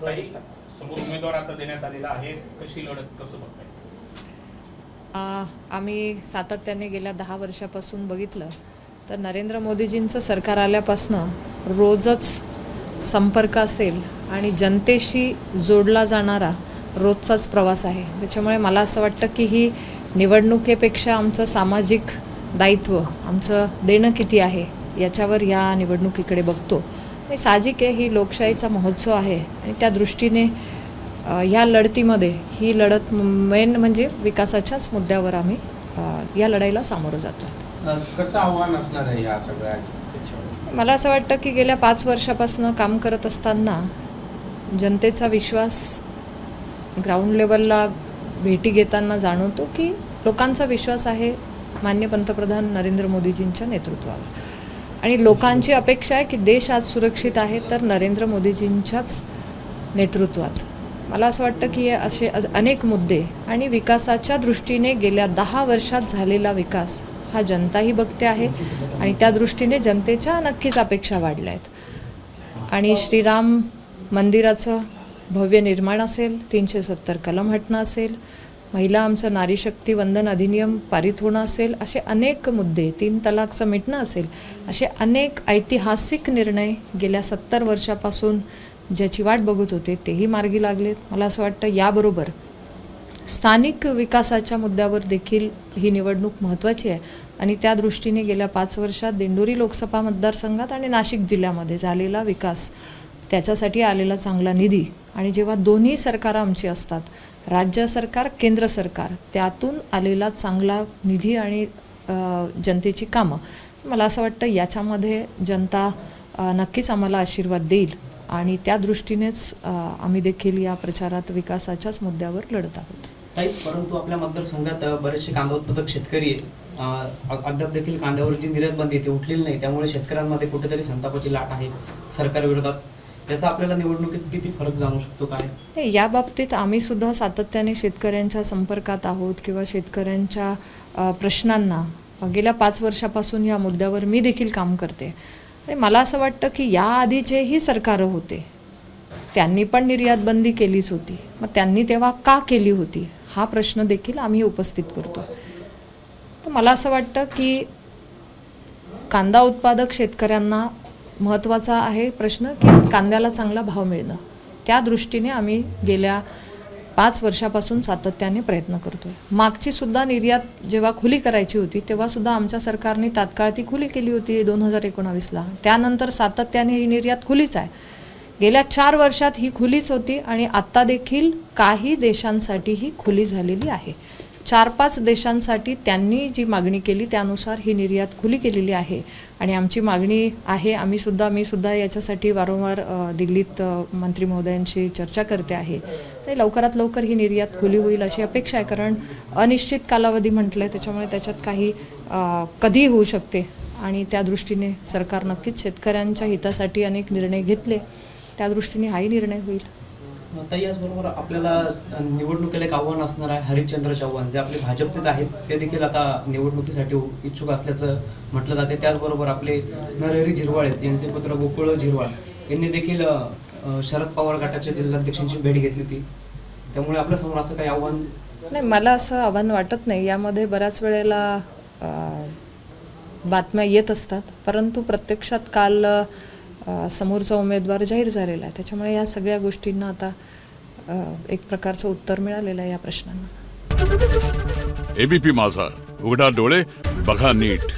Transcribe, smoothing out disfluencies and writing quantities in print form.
समोर उमेदवार आता देण्यात आलेला आहे, कशी लढत कसं बघताय? आम्ही सातत्याने गेल्या 10 वर्षापासून बघितलं तर नरेंद्र मोदीजींचं सरकार आल्यापासनं रोजच संपर्क असेल आणि जनतेशी जोडला जाणारा रोजचाच प्रवास आहे. त्याच्यामुळे मला असं वाटतं की ही निवडणुकीपेक्षा आमचं सामाजिक दायित्व, आमचं देणं किती आहे याच्यावर या निवडणुकीकडे बघतो. आणि साहजिक आहे, ही लोकशाहीचा महोत्सव आहे आणि त्या दृष्टीने ह्या लढतीमध्ये ही लढत मेन म्हणजे विकासाच्याच मुद्द्यावर आम्ही या लढाईला सामोरं जातो. कसं आव्हान असणार आहे या सगळ्या? मला असं वाटतं की गेल्या 5 वर्षापासून काम करत असताना जनतेचा विश्वास ग्राउंड लेवलला भेटी घेताना जाणवतो की लोकांचा विश्वास आहे माननीय पंतप्रधान नरेंद्र मोदीजींच्या नेतृत्वावर आणि लोकांची अपेक्षा आहे की देश आज सुरक्षित आहे तर नरेंद्र मोदीजींच्याच नेतृत्वात. मला असं वाटतं की असे अनेक मुद्दे आणि विकासाच्या दृष्टीने गेल्या 10 वर्षात झालेला विकास हा जनताही बघते आहे आणि त्या दृष्टीने जनतेच्या नक्कीच अपेक्षा वाढल्या आहेत. आणि श्रीराम मंदिराचं भव्य निर्माण असेल, 370 कलम हटणं असेल, महिला आमचं नारी शक्ती वंदन अधिनियम पारित होणं असेल, असे अनेक मुद्दे, 3 तलाकचं मिटणं असेल, असे अनेक ऐतिहासिक निर्णय गेल्या 70 वर्षापासून ज्याची वाट बघत होते तेही मार्गी लागलेत. मला असं वाटतं याबरोबर स्थानिक विकासाच्या मुद्द्यावर देखील ही निवडणूक महत्त्वाची आहे आणि त्या दृष्टीने गेल्या 5 वर्षात दिंडोरी लोकसभा मतदारसंघात आणि नाशिक जिल्ह्यामध्ये झालेला विकास, त्याच्यासाठी आलेला चांगला निधी आणि जेव्हा दोन्ही सरकारं आमची असतात, राज्य सरकार केंद्र सरकार, त्यातून आलेला चांगला निधी आणि जनतेची कामं, मला असं वाटतं याच्यामध्ये जनता नक्कीच आम्हाला आशीर्वाद देईल आणि त्या दृष्टीनेच आम्ही देखील या प्रचारात विकासाच्याच मुद्द्यावर लढत आहोत. परंतु आपल्या मतदारसंघात बरेचसे कांदा उत्पादक शेतकरी अद्याप देखील कांद्यावर जी निर्यात बंदी ती उठलेली नाही, त्यामुळे शेतकऱ्यांमध्ये कुठेतरी संतापाची लाट आहे सरकारविरोधात. त्याचा आपल्याला निवडणुकीत किती फरक जाणू शकतो काय? या बाबतीत आम्ही सुद्धा सातत्याने शेतकऱ्यांच्या संपर्कात आहोत किंवा शेतकऱ्यांच्या प्रश्नांना गेल्या 5 वर्षापासून या मुद्द्यावर मी देखील काम करते. आणि मला असं वाटतं की याआधीचेही सरकारं होते, त्यांनी पण निर्यात बंदी केलीच होती. मग त्यांनी तेव्हा का केली होती हा प्रश्न देखील आम्ही उपस्थित करतो. तर मला असं वाटतं की कांदा उत्पादक शेतकऱ्यांना महत्त्वाचा आहे प्रश्न की कांद्याला चांगला भाव मिळणं. त्या दृष्टीने आम्ही गेल्या 5 वर्षापासून सातत्याने प्रयत्न करतोय. मागची सुद्धा निर्यात जेव्हा खुली करायची होती तेव्हा सुद्धा आमच्या सरकारने तात्काळ ती खुली केली होती 2019ला. त्यानंतर सातत्याने ही निर्यात खुलीच आहे. गेल्या 4 वर्षात ही खुलीच होती आणि आत्ता देखील काही देशांसाठी ही खुली झालेली आहे. 4-5 देशांसाठी त्यांनी जी मागणी केली त्यानुसार ही निर्यात खुली केलेली आहे आणि आमची मागणी आहे. मी सुद्धा याच्यासाठी वारंवार दिल्लीत मंत्री महोदयांशी चर्चा करते आहे आणि लवकरात लवकर ही निर्यात खुली होईल अशी अपेक्षा आहे. कारण अनिश्चित कालावधी म्हटलं आहे, त्याच्यामुळे त्याच्यात काही कधी होऊ शकते आणि त्या दृष्टीने सरकार नक्कीच शेतकऱ्यांच्या हितासाठी अनेक निर्णय घेतले, त्या दृष्टीने हाही निर्णय होईल. याचबरोबर आपल्याला निवडणुकीला एक आव्हान असणार आहे हरिश्चंद्र चव्हाण, जे आपले भाजपचेच आहेत, ते देखील आता निवडणुकीसाठी इच्छुक असल्याचं म्हटलं जाते. त्याचबरोबर आपले नरहरी झिरवाळ आहेत, यांचे पुत्र गोकुळ झिरवाळ यांनी देखील शरद पवार गटाच्या जिल्हाध्यक्षांची भेट घेतली होती. त्यामुळे आपल्यासमोर असं काही आव्हान नाही, मला असं आव्हान वाटत नाही. यामध्ये बऱ्याच वेळेला बातम्या येत असतात, परंतु प्रत्यक्षात काल समोरचा उमेदवार जाहीर झालेला आहे. त्याच्यामुळे या सगळ्या गोष्टींना आता एक प्रकारचं उत्तर मिळालेलं आहे या प्रश्नांना. एबीपी माझा, उघडा डोळे बघा नीट.